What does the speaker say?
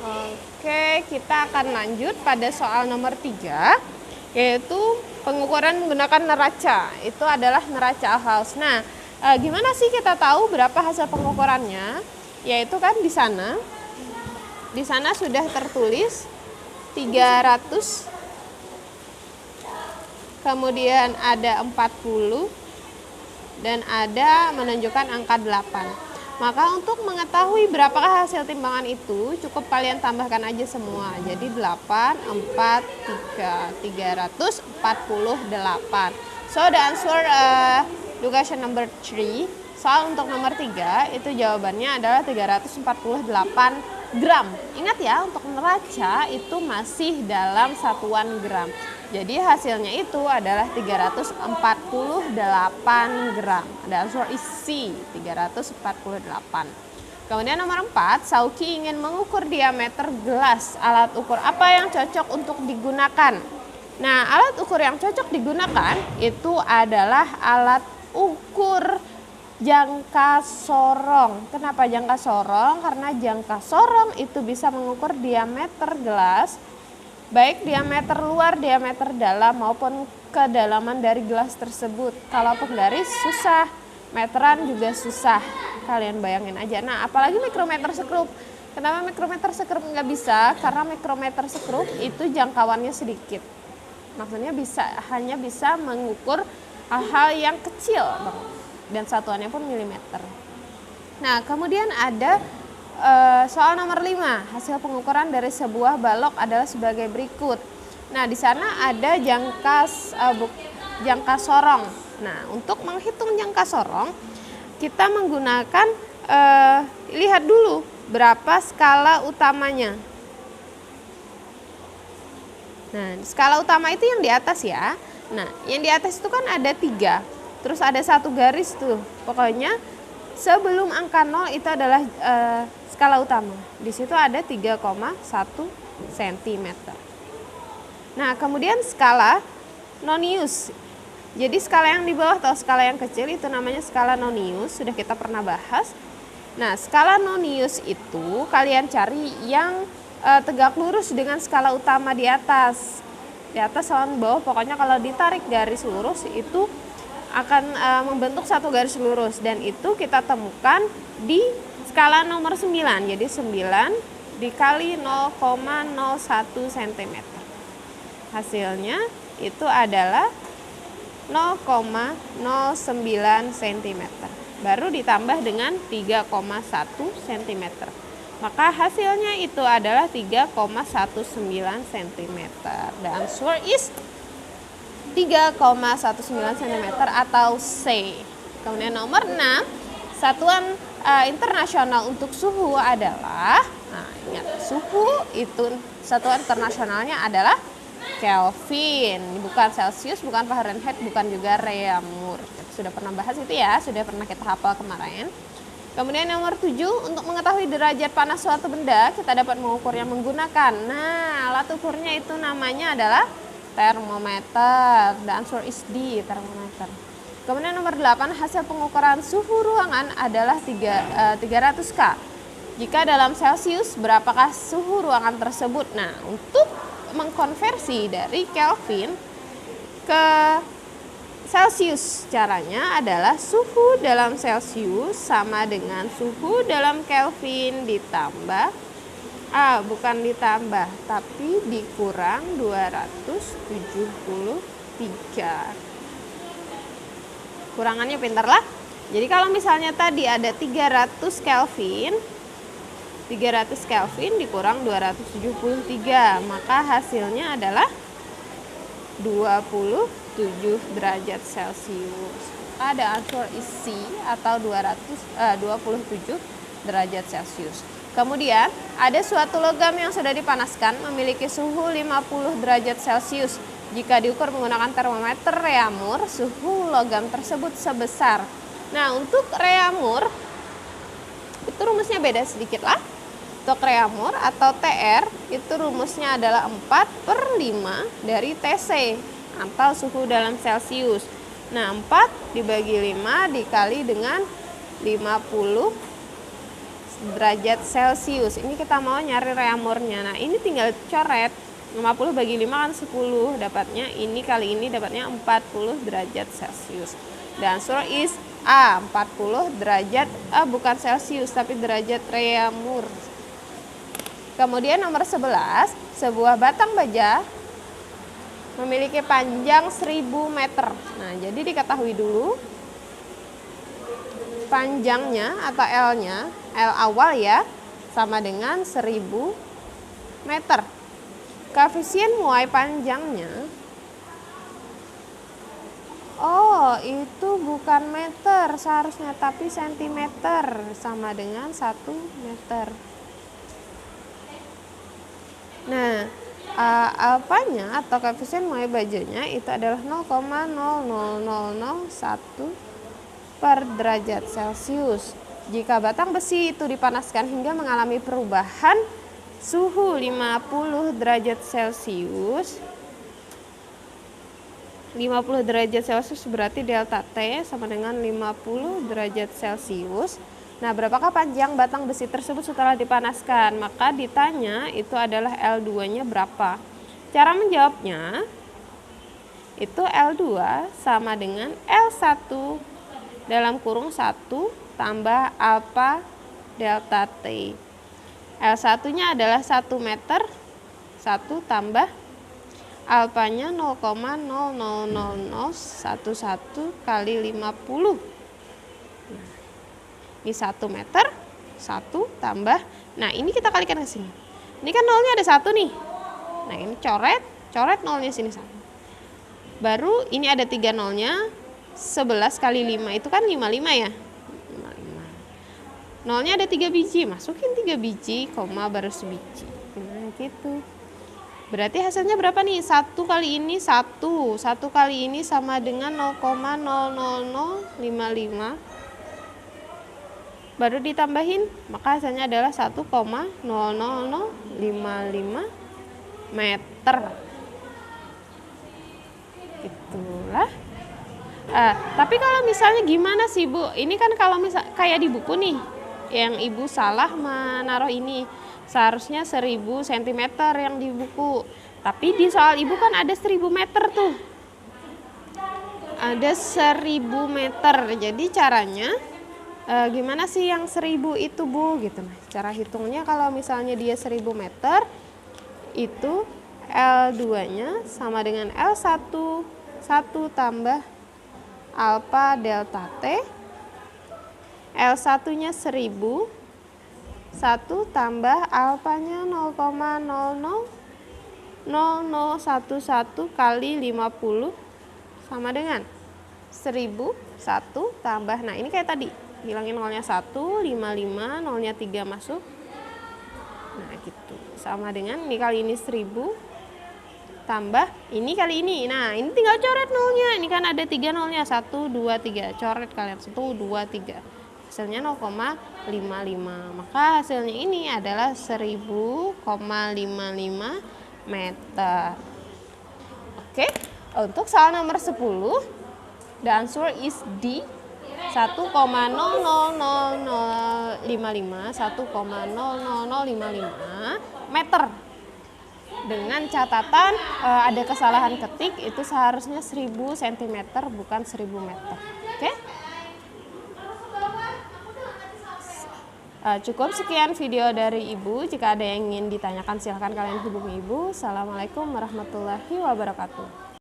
Oke, kita akan lanjut pada soal nomor 3, yaitu pengukuran menggunakan neraca. Itu adalah neraca House. Nah, gimana sih kita tahu berapa hasil pengukurannya? Yaitu kan di sana sudah tertulis 300, kemudian ada 40, dan ada menunjukkan angka 8. Maka untuk mengetahui berapakah hasil timbangan itu, cukup kalian tambahkan aja semua. Jadi 8, 4, 3, 348. So the answer question number 3, soal untuk nomor 3 itu jawabannya adalah 348 gram. Ingat ya, untuk neraca itu masih dalam satuan gram. Jadi hasilnya itu adalah 348 gram. The answer is C, 348. Kemudian nomor 4, Sauki ingin mengukur diameter gelas. Alat ukur apa yang cocok untuk digunakan? Nah, alat ukur yang cocok digunakan itu adalah alat ukur jangka sorong. Kenapa jangka sorong? Karena jangka sorong itu bisa mengukur diameter gelas, baik diameter luar, diameter dalam, maupun kedalaman dari gelas tersebut. Kalau penggaris susah, meteran juga susah. Kalian bayangin aja. Nah, apalagi mikrometer sekrup. Kenapa mikrometer sekrup nggak bisa? Karena mikrometer sekrup itu jangkauannya sedikit. Maksudnya hanya bisa mengukur hal-hal yang kecil, dan satuannya pun milimeter. Nah, kemudian ada soal nomor 5, hasil pengukuran dari sebuah balok adalah sebagai berikut. Nah, di sana ada jangka sorong. Nah, untuk menghitung jangka sorong, kita menggunakan lihat dulu berapa skala utamanya. Nah, skala utama itu yang di atas ya. Nah, yang di atas itu kan ada 3, terus ada 1 garis tuh. Pokoknya sebelum angka 0 itu adalah skala utama. Di situ ada 3,1 cm. Nah, kemudian skala nonius. Jadi skala yang di bawah atau skala yang kecil itu namanya skala nonius, sudah kita pernah bahas. Nah, skala nonius itu kalian cari yang tegak lurus dengan skala utama di atas. Di atas sama di bawah, pokoknya kalau ditarik garis lurus itu akan membentuk satu garis lurus, dan itu kita temukan di skala nomor 9. Jadi 9 dikali 0,01 cm. Hasilnya itu adalah 0,09 cm. Baru ditambah dengan 3,1 cm. Maka hasilnya itu adalah 3,19 cm. The answer is 3,19 cm atau C. Kemudian nomor 6, satuan internasional untuk suhu adalah, nah ingat, suhu itu satuan internasionalnya adalah Kelvin, bukan Celsius, bukan Fahrenheit, bukan juga Reaumur. Sudah pernah bahas itu ya, sudah pernah kita hafal kemarin. Kemudian nomor 7, untuk mengetahui derajat panas suatu benda, kita dapat mengukurnya menggunakan, nah alat ukurnya itu namanya adalah termometer. The answer is D, termometer. Kemudian nomor 8, hasil pengukuran suhu ruangan adalah 300 K. Jika dalam Celsius, berapakah suhu ruangan tersebut? Nah, untuk mengkonversi dari Kelvin ke Celsius, caranya adalah suhu dalam Celsius sama dengan suhu dalam Kelvin ditambah, bukan ditambah, tapi dikurang 273. Kurangannya pintar lah. Jadi kalau misalnya tadi ada 300 Kelvin dikurang 273, maka hasilnya adalah 27 derajat Celcius. Ada answer is C atau 27 derajat Celcius. Kemudian ada suatu logam yang sudah dipanaskan memiliki suhu 50 derajat Celcius. Jika diukur menggunakan termometer Reaumur, suhu logam tersebut sebesar. Nah, untuk Reaumur itu rumusnya beda sedikit lah. Untuk Reaumur atau TR itu rumusnya adalah 4/5 dari TC atau suhu dalam Celcius. Nah, 4 dibagi 5 dikali dengan 50 derajat Celcius. Ini kita mau nyari reamurnya. Nah, ini tinggal coret 50 bagi 5 kan 10, dapatnya ini kali ini dapatnya 40 derajat Celcius. The answer is A, 40 derajat, bukan Celcius tapi derajat reamur. Kemudian nomor 11, sebuah batang baja memiliki panjang 1000 meter. Nah, jadi diketahui dulu panjangnya atau L-nya, L awal ya, sama dengan 1000 meter. Koefisien muai panjangnya, oh itu bukan meter seharusnya tapi sentimeter, sama dengan 1 meter. Nah, alfanya atau koefisien muai bajanya itu adalah 0,00001 per derajat Celcius. Jika batang besi itu dipanaskan hingga mengalami perubahan suhu 50 derajat Celcius, 50 derajat Celcius berarti delta T sama dengan 50 derajat Celcius. Nah, berapakah panjang batang besi tersebut setelah dipanaskan? Maka ditanya itu adalah L2-nya berapa. Cara menjawabnya, itu L2 sama dengan L1 dalam kurung 1 tambah alfa delta T. L1-nya adalah 1 meter, 1 tambah alfanya 0,00011 kali 50. Ini 1 meter, 1 tambah, nah ini kita kalikan ke sini. Ini kan nolnya ada 1 nih. Nah, ini coret nolnya sini 1. Baru ini ada 3 nolnya, 11 kali 5 itu kan 55 ya. Nolnya ada 3 biji, masukin 3 biji, koma baru sebiji. Nah, gitu. Berarti hasilnya berapa nih? 1 kali ini 1. 1 kali ini sama dengan 0,00055. Baru ditambahin, maka hasilnya adalah 1,00055 meter. Itulah. Tapi kalau misalnya gimana sih Bu? Ini kan kalau misal kayak di buku nih, yang Ibu salah menaruh ini, seharusnya 1000 cm yang di buku. Tapi di soal Ibu kan ada 1000 meter tuh. Ada 1000 meter. Jadi caranya gimana sih yang 1000 itu Bu? Gitu. Nah, cara hitungnya kalau misalnya dia 1000 meter, itu L2-nya sama dengan L1, 1 tambah alfa delta T. L1-nya 1000, 1 tambah alfanya 0,00011 kali 50 sama dengan 1000, 1 tambah, nah ini kayak tadi, hilangin nolnya 1, 55, nolnya 3 masuk. Nah gitu, sama dengan ini kali ini 1000 tambah ini kali ini. Nah ini tinggal coret nolnya, ini kan ada 3 nolnya, 1, 2, 3, coret kalian 1, 2, 3. Hasilnya 0,55, maka hasilnya ini adalah 1000,55 meter. Oke, untuk soal nomor 10, the answer is D, 1,00055 meter. Dengan catatan ada kesalahan ketik, itu seharusnya 1000 cm bukan 1000 meter. Oke? Cukup sekian video dari Ibu. Jika ada yang ingin ditanyakan silahkan kalian hubungi Ibu. Assalamualaikum warahmatullahi wabarakatuh.